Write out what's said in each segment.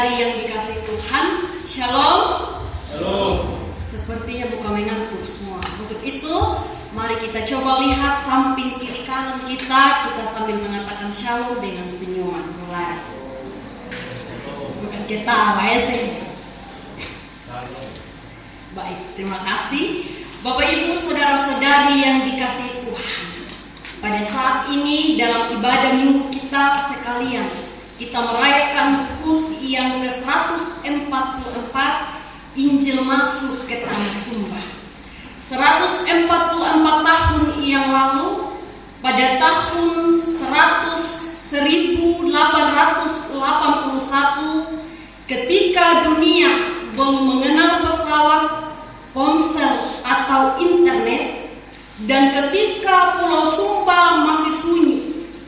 saudara-saudari yang dikasihi Tuhan, Shalom. Shalom. Sepertinya bukan mengantuk semua. Untuk itu, mari kita coba lihat samping kiri kanan kita sambil mengatakan Shalom dengan senyuman mulai. Bukan ketawa ya sih. Baik, terima kasih. Bapak Ibu, saudara-saudari yang dikasihi Tuhan. Pada saat ini dalam ibadah minggu kita sekalian, kita merayakan HUT yang ke-144, Injil masuk ke Tanah Sumba. 144 tahun yang lalu, pada tahun 1881, ketika dunia belum mengenal pesawat, ponsel atau internet, dan ketika Pulau Sumba masih sunyi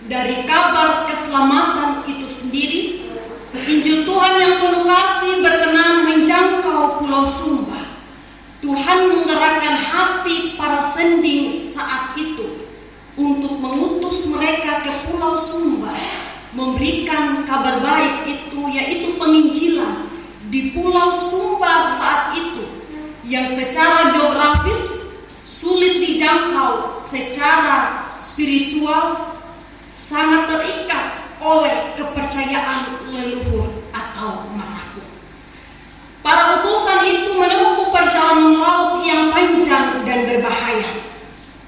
dari kabar keselamatan itu sendiri, Injil Tuhan yang penuh kasih berkenan menjangkau Pulau Sumba. Tuhan menggerakkan hati para sending saat itu untuk mengutus mereka ke Pulau Sumba, memberikan kabar baik itu, yaitu penginjilan di Pulau Sumba saat itu, yang secara geografis sulit dijangkau, secara spiritual sangat terikat oleh kepercayaan leluhur atau marahku. Para utusan itu menempuh perjalanan laut yang panjang dan berbahaya.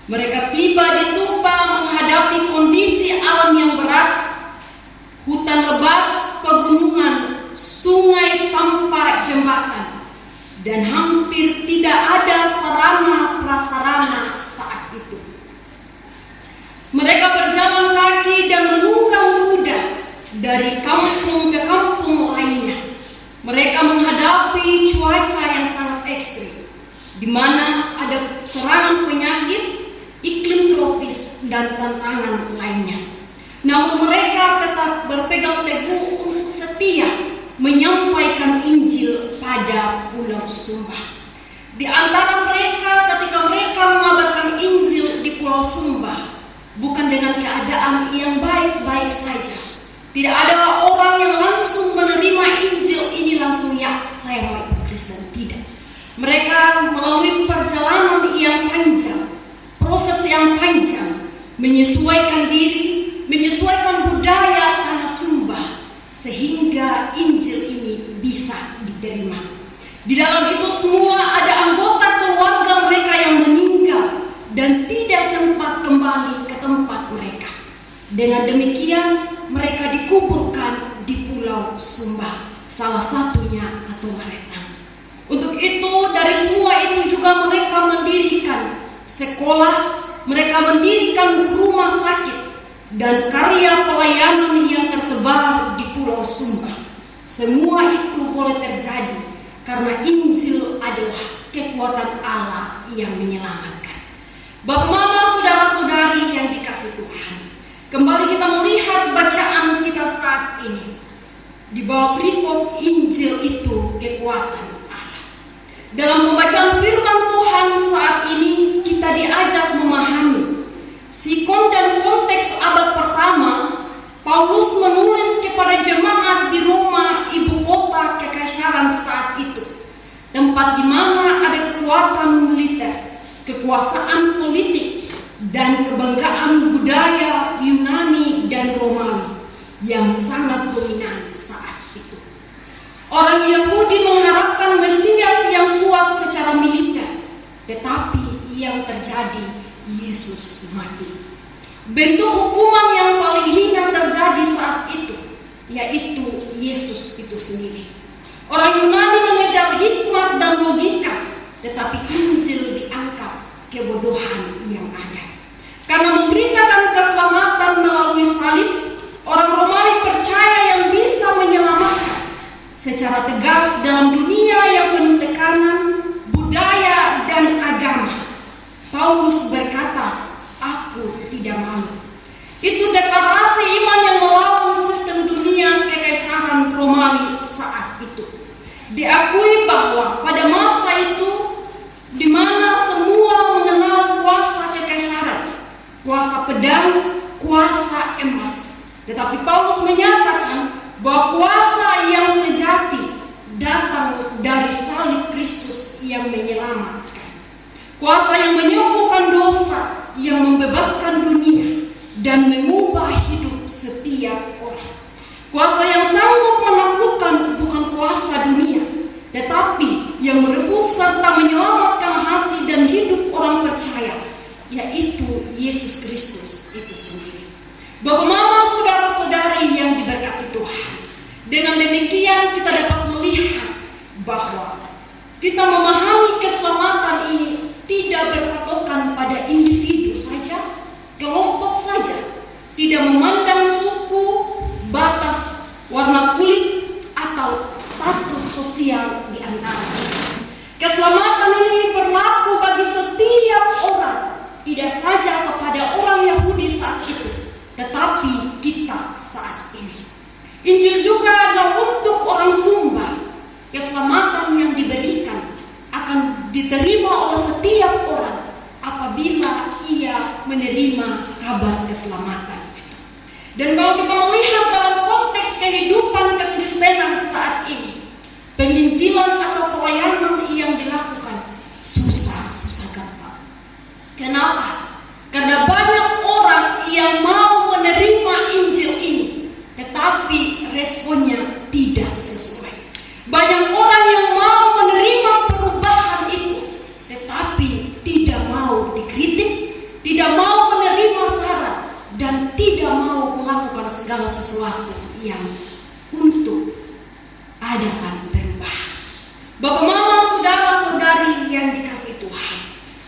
Mereka tiba di Sumba menghadapi kondisi alam yang berat, hutan lebat, pegunungan, sungai tanpa jembatan, dan hampir tidak ada sarana prasarana saat itu. Mereka berjalan kaki dan menunggang kuda dari kampung ke kampung lainnya. Mereka menghadapi cuaca yang sangat ekstrim, di mana ada serangan penyakit, iklim tropis, dan tantangan lainnya. Namun mereka tetap berpegang teguh untuk setia menyampaikan Injil pada Pulau Sumba. Di antara mereka, ketika mereka mengabarkan Injil di Pulau Sumba, bukan dengan keadaan yang baik-baik saja. Tidak ada orang yang langsung menerima Injil ini langsung, ya saya mau ikut Kristen. Tidak. Mereka melalui perjalanan yang panjang, proses yang panjang, menyesuaikan diri, menyesuaikan budaya Tanah Sumba, sehingga Injil ini bisa diterima. Di dalam itu semua ada anggota keluarga mereka yang meninggal dan tidak sempat kembali ke tempat mereka. Dengan demikian mereka dikuburkan di Pulau Sumba, salah satunya Katumaretang. Untuk itu, dari semua itu juga mereka mendirikan sekolah, mereka mendirikan rumah sakit, dan karya pelayanan yang tersebar di Pulau Sumba. Semua itu boleh terjadi karena Injil adalah kekuatan Allah yang menyelamatkan. Bapak, mama, saudara-saudari yang dikasihi Tuhan, kembali kita melihat bacaan kita saat ini. Di bawah perikop Injil itu kekuatan Allah. Dalam pembacaan firman Tuhan saat ini, kita diajak memahami sikon dan konteks abad pertama. Paulus menulis kepada jemaat di Roma, ibu kota kekaisaran saat itu, tempat di mana ada kekuatan militer, kekuasaan politik, dan kebanggaan budaya Yunani dan Romawi yang sangat dominan saat itu. Orang Yahudi mengharapkan Mesias yang kuat secara militer, tetapi yang terjadi, Yesus mati. Bentuk hukuman yang paling hina terjadi saat itu, yaitu Yesus itu sendiri. Orang Yunani mengejar hikmat dan logika, tetapi Injil dianggap kebodohan yang ada. Karena memberitakan keselamatan melalui salib, orang Romawi percaya yang bisa menyelamatkan secara tegas dalam dunia yang penuh tekanan, budaya, dan agama. Paulus berkata, "Aku tidak mau." Itu deklarasi iman yang melawan sistem dunia kekaisaran Romawi saat itu. Diakui bahwa pada masa itu, di mana semua mengenal kuasa kekaisaran, kuasa pedang, kuasa emas, tetapi Paulus menyatakan bahwa kuasa yang sejati datang dari salib Kristus yang menyelamatkan. Kuasa yang menyembuhkan dosa, yang membebaskan dunia dan mengubah hidup setiap orang. Kuasa yang sanggup menaklukkan bukan kuasa dunia, tetapi yang merebut serta menyelamatkan hati dan hidup orang percaya, yaitu Yesus Kristus itu sendiri. Bapak, mama, saudara-saudari yang diberkati Tuhan, dengan demikian kita dapat melihat bahwa kita memahami keselamatan ini tidak berpatokan pada individu saja, kelompok saja, tidak memandang suku, batas, warna kulit, atau status sosial di antara kita. Keselamatan ini berlaku bagi setiap orang, tidak saja kepada orang Yahudi saat itu, tetapi kita saat ini. Injil juga adalah untuk orang Sumba. Keselamatan yang diberikan akan diterima oleh setiap orang apabila ia menerima kabar keselamatan itu. Dan kalau kita melihat dalam konteks kehidupan kekristenan saat ini, penginjilan atau pelayanan yang dilakukan susah gampang. Kenapa? Karena banyak orang yang mau menerima Injil ini, tetapi responnya tidak sesuai. Banyak orang yang mau menerima perubahan itu, tetapi tidak mau dikritik, tidak mau menerima saran, dan tidak mau melakukan segala sesuatu yang untuk adakan perubahan. Bapak, mama, saudara-saudari yang dikasihi Tuhan,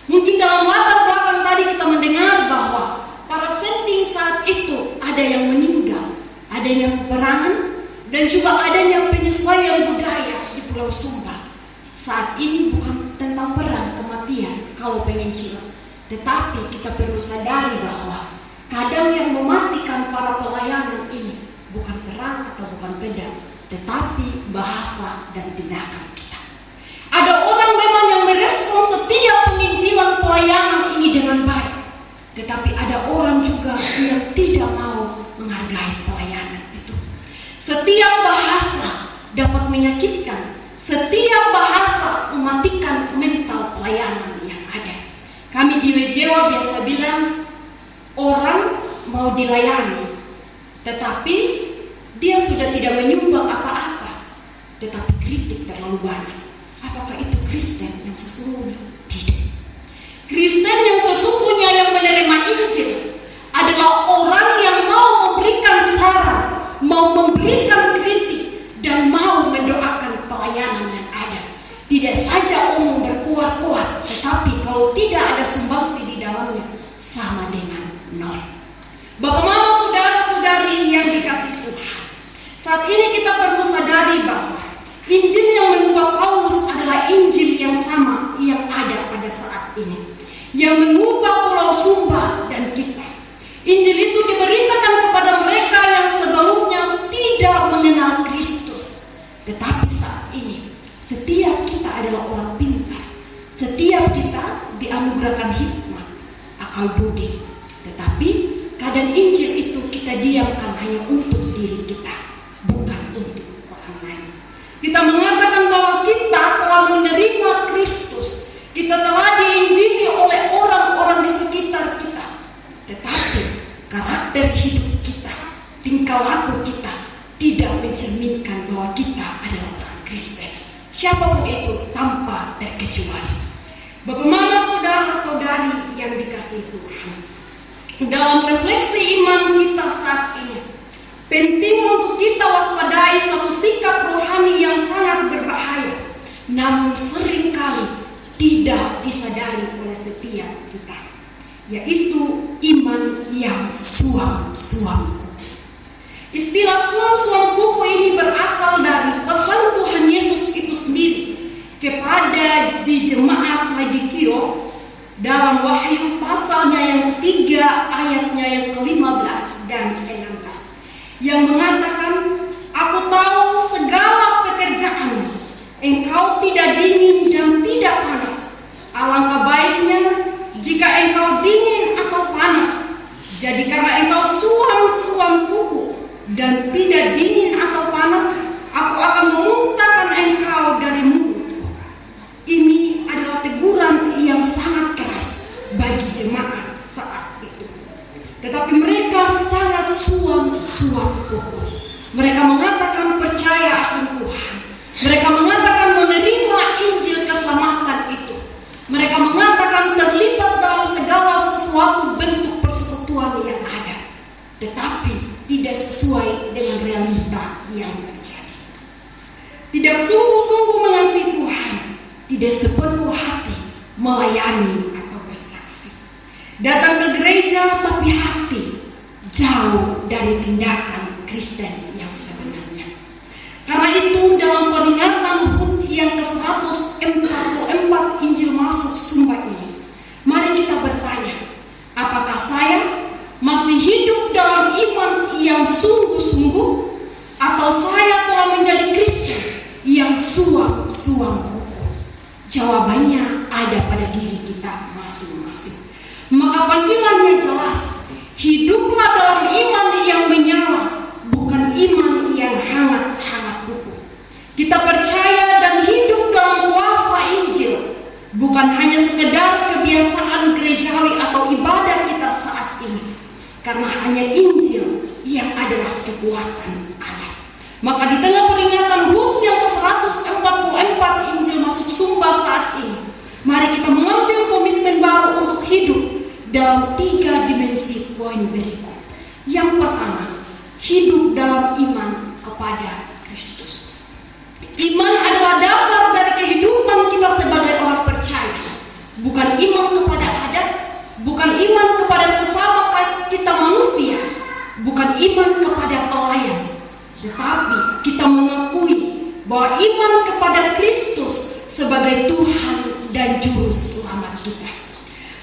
mungkin dalam latar belakang tadi kita mendengar bahwa para setting saat itu ada yang meninggal, adanya peperangan, dan juga adanya penyesuaian budaya di Pulau Sumba. Saat ini bukan tentang perang, kematian, kalau penginjilan, tetapi kita perlu sadari bahwa kadang yang mematikan para pelayanan ini bukan perang atau bukan pedang, tetapi bahasa dan tindakan kita. Ada orang memang yang merespon setiap penginjilan pelayanan ini dengan baik, tetapi ada orang juga yang tidak mau menghargai pelayanan itu. Setiap bahasa dapat menyakitkan, setiap bahasa mematikan mental pelayanan yang ada. Kami di WJW biasa bilang, orang mau dilayani, tetapi dia sudah tidak menyumbang apa-apa, tetapi kritik terlalu banyak. Apakah itu Kristen yang sesungguhnya? Tidak. Kristen yang sesungguhnya yang menerima Injil adalah orang yang mau memberikan saran, mau memberikan kritik, dan mau mendoakan pelayanan yang ada. Tidak saja umum berkuat-kuat, tetapi kalau tidak ada sumbangsi di dalamnya, sama dengan nol. Bapak, mama, saudara-saudari yang dikasihi Tuhan, saat ini kita perlu sadari bahwa Injil yang mengubah Paulus adalah Injil yang sama yang ada pada saat ini, yang mengubah Pulau Sumba dan kita. Injil itu diberitakan kepada mereka yang sebelumnya tidak mengenal Kristus. Tetapi saat ini, setiap kita adalah orang pintar. Setiap kita dianugerahkan hikmat, akal budi. Tetapi kadang Injil itu kita diamkan hanya untuk diri kita, bukan untuk orang lain. Kita mengatakan bahwa kita telah menerima Kristus, kita telah diinjili oleh orang-orang di sekitar kita, tetapi karakter hidup kita, tingkah laku kita tidak mencerminkan bahwa kita adalah orang Kristen. Siapapun itu tanpa terkecuali. Bapak, mama, saudara-saudari yang dikasihi Tuhan, dalam refleksi iman kita saat ini, penting untuk kita waspadai satu sikap rohani yang sangat berbahaya, namun seringkali tidak disadari oleh setiap kita, yaitu iman yang suam-suam. Istilah suam-suam kuku ini berasal dari pesan Tuhan Yesus itu sendiri kepada di jemaat Laodikia dalam Wahyu pasalnya yang ketiga, ayatnya yang ke-15 dan 16, yang mengatakan, "Aku tahu segala pekerjaanmu, engkau tidak dingin dan tidak panas. Alangkah baiknya jika engkau dingin atau panas. Jadi karena engkau suam-suam kuku, dan tidak dingin atau panas, aku akan memuntahkan engkau dari mulutku. Ini adalah teguran yang sangat keras bagi jemaat saat itu. Tetapi mereka sangat suam-suam kukuh. Mereka mengatakan percaya akan Tuhan. Mereka mengatakan menerima Injil keselamatan itu. Mereka mengatakan terlibat dalam segala sesuatu bentuk persekutuan yang ada, tetapi tidak sesuai dengan realita yang terjadi. Tidak sungguh-sungguh mengasihi Tuhan, tidak sepenuh hati melayani atau bersaksi. Datang ke gereja tapi hati jauh dari tindakan Kristen yang sebenarnya. Karena itu dalam peringatan HUT yang ke-144 Injil Masuk Sumba ini, mari kita bertanya, apakah saya masih hidup dalam iman yang sungguh-sungguh, atau saya telah menjadi Kristen yang suam-suam kukuh? Jawabannya ada pada diri kita masing-masing. Maka panggilannya jelas, hiduplah dalam iman yang menyala, bukan iman yang hangat-hangat kukuh. Kita percaya dan hidup dalam kuasa Injil, bukan hanya sekedar kebiasaan gerejawi atau ibadah kita saat ini, karena hanya Injil yang adalah kekuatan Allah. Maka di tengah peringatan HUT yang ke-144 Injil Masuk Sumba saat ini, mari kita mengambil komitmen baru untuk hidup dalam 3 dimensi poin berikut. Yang pertama, hidup dalam iman kepada Kristus. Iman adalah dasar dari kehidupan kita sebagai orang percaya, bukan iman kepada adat, bukan iman kepada sesama kita manusia, bukan iman kepada pelayan, tetapi kita mengakui bahwa iman kepada Kristus sebagai Tuhan dan Juru Selamat kita.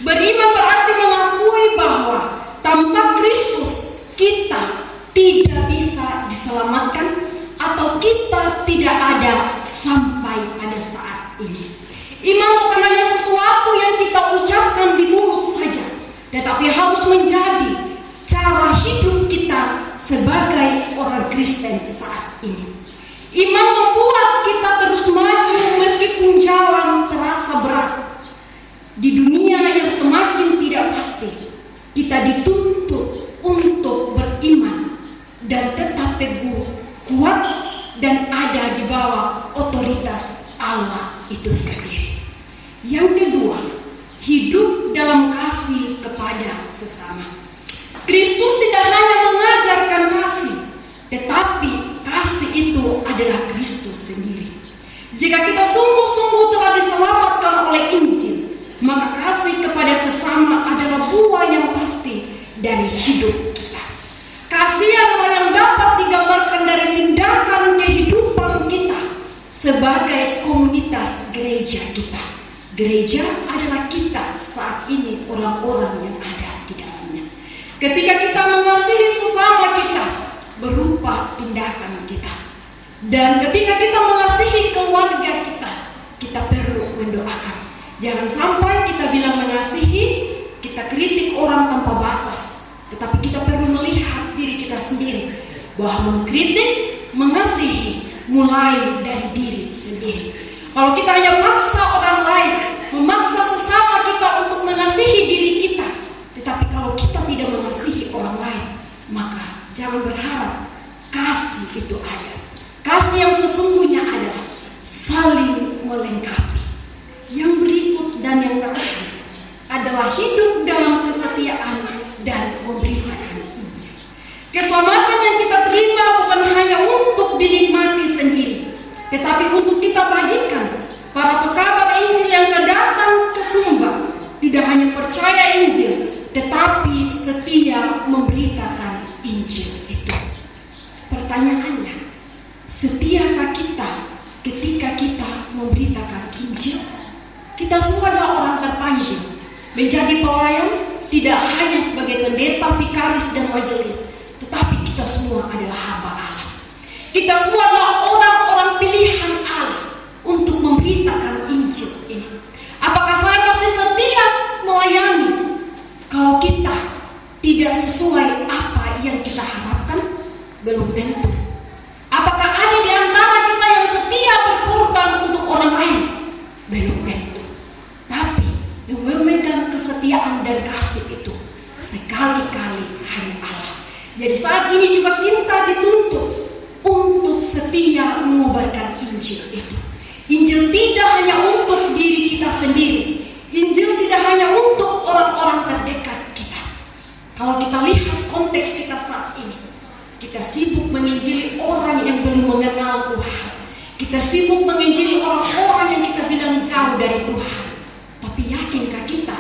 Beriman berarti mengakui bahwa tanpa Kristus kita tidak bisa diselamatkan, atau kita tidak ada sampai pada saat ini. Iman bukan hanya sesuatu yang kita ucapkan di mulut saja, tetapi harus menjadi cara hidup kita sebagai orang Kristen saat ini. Iman membuat kita terus maju meskipun jalan terasa berat. Di dunia yang semakin tidak pasti, kita dituntut untuk beriman dan tetap teguh, kuat, dan ada di bawah otoritas Allah itu sendiri. Yang kedua, hidup dalam kasih kepada sesama. Kristus tidak hanya mengajarkan kasih, tetapi kasih itu adalah Kristus sendiri. Jika kita sungguh-sungguh telah diselamatkan oleh Injil, maka kasih kepada sesama adalah buah yang pasti dari hidup kita. Kasih adalah yang dapat digambarkan dari tindakan kehidupan kita sebagai komunitas gereja kita. Gereja adalah kita saat ini, orang-orang yang ada di dalamnya. Ketika kita mengasihi sesama kita berupa tindakan kita. Dan ketika kita mengasihi keluarga kita, kita perlu mendoakan. Jangan sampai kita bilang mengasihi, kita kritik orang tanpa batas. Tetapi kita perlu melihat diri kita sendiri, bahwa mengkritik, mengasihi mulai dari diri sendiri. Kalau kita hanya maksa orang lain, memaksa sesama kita untuk mengasihi diri kita, tetapi kalau kita tidak mengasihi orang lain, maka jangan berharap kasih itu ada. Kasih yang sesungguhnya adalah saling melengkapi. Yang berikut dan yang terakhir adalah hidup dalam kesetiaan dan memberitakan Injil. Keselamatan yang kita terima bukan hanya untuk dinikmati sendiri, tetapi untuk kita bagikan. Para pekabar Injil yang datang ke Sumba tidak hanya percaya Injil, tetapi setia memberitakan Injil itu. Pertanyaannya, setiakah kita ketika kita memberitakan Injil? Kita semua adalah orang terpanggil menjadi pelayan, tidak hanya sebagai pendeta, vikaris, dan majelis, tetapi kita semua adalah hamba Allah. Kita semua adalah orang-orang pilihan Allah untuk memberitakan Injil ini. Apakah saya masih setia melayani kalau kita tidak sesuai apa yang kita harapkan? Belum tentu. Apakah ada di antara kita yang setia berkorban untuk orang lain? Belum tentu. Tapi yang memegang kesetiaan dan kasih itu sekali-kali hanya Allah. Jadi saat ini juga kita dituntut untuk setia mengobarkan Injil itu. Injil tidak hanya untuk diri kita sendiri. Injil tidak hanya untuk orang-orang terdekat kita. Kalau kita lihat konteks kita saat ini, kita sibuk menginjili orang yang belum mengenal Tuhan. Kita sibuk menginjili orang-orang yang kita bilang jauh dari Tuhan. Tapi yakinkah kita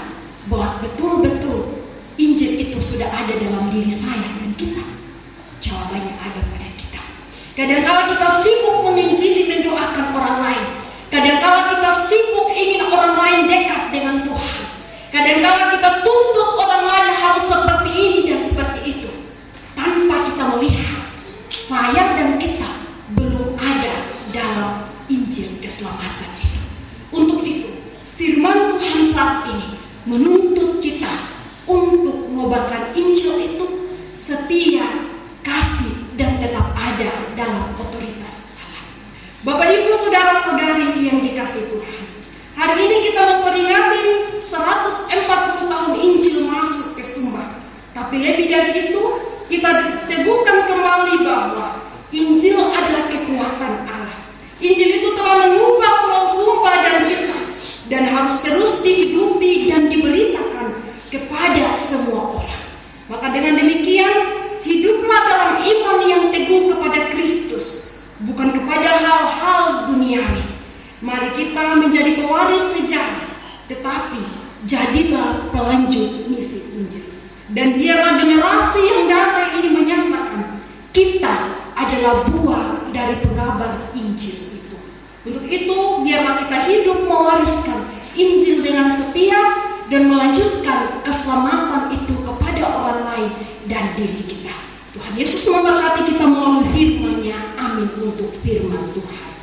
bahwa betul-betul Injil itu sudah ada dalam diri saya dan kita? Jawabannya ada pada kita. Kadang-kala kita sibuk menginjili, mendoakan orang lain. Kadang-kala kita sibuk ingin orang lain dekat dengan Tuhan. Kadang-kala kita tuntut orang lain harus seperti ini dan seperti itu, tanpa kita melihat saya dan kita belum ada dalam Injil keselamatan itu. Untuk itu, firman Tuhan saat ini menuntut kita untuk mengobarkan Injil itu setia, kasih, dan tetap ada dalam otoritas Allah. Bapak Ibu saudara-saudari yang dikasihi Tuhan, hari ini kita memperingati 140 tahun Injil masuk ke Sumba. Tapi lebih dari itu, kita teguhkan kembali bahwa Injil adalah kekuatan Allah. Injil itu telah mengubah Pulau Sumba dan kita, dan harus terus dihidupi dan diberitakan kepada semua orang. Maka dengan demikian, hiduplah dalam iman yang teguh kepada Kristus, bukan kepada hal-hal duniawi. Mari kita menjadi pewaris sejarah, tetapi jadilah pelanjut misi Injil. Dan biarlah generasi yang datang ini menyatakan kita adalah buah dari pengabar Injil itu. Untuk itu, biarlah kita hidup mewariskan Injil dengan setia dan melanjutkan keselamatan itu kepada orang lain dan diri kita. Tuhan Yesus memberkati kita melalui firman-Nya. Amin untuk firman Tuhan.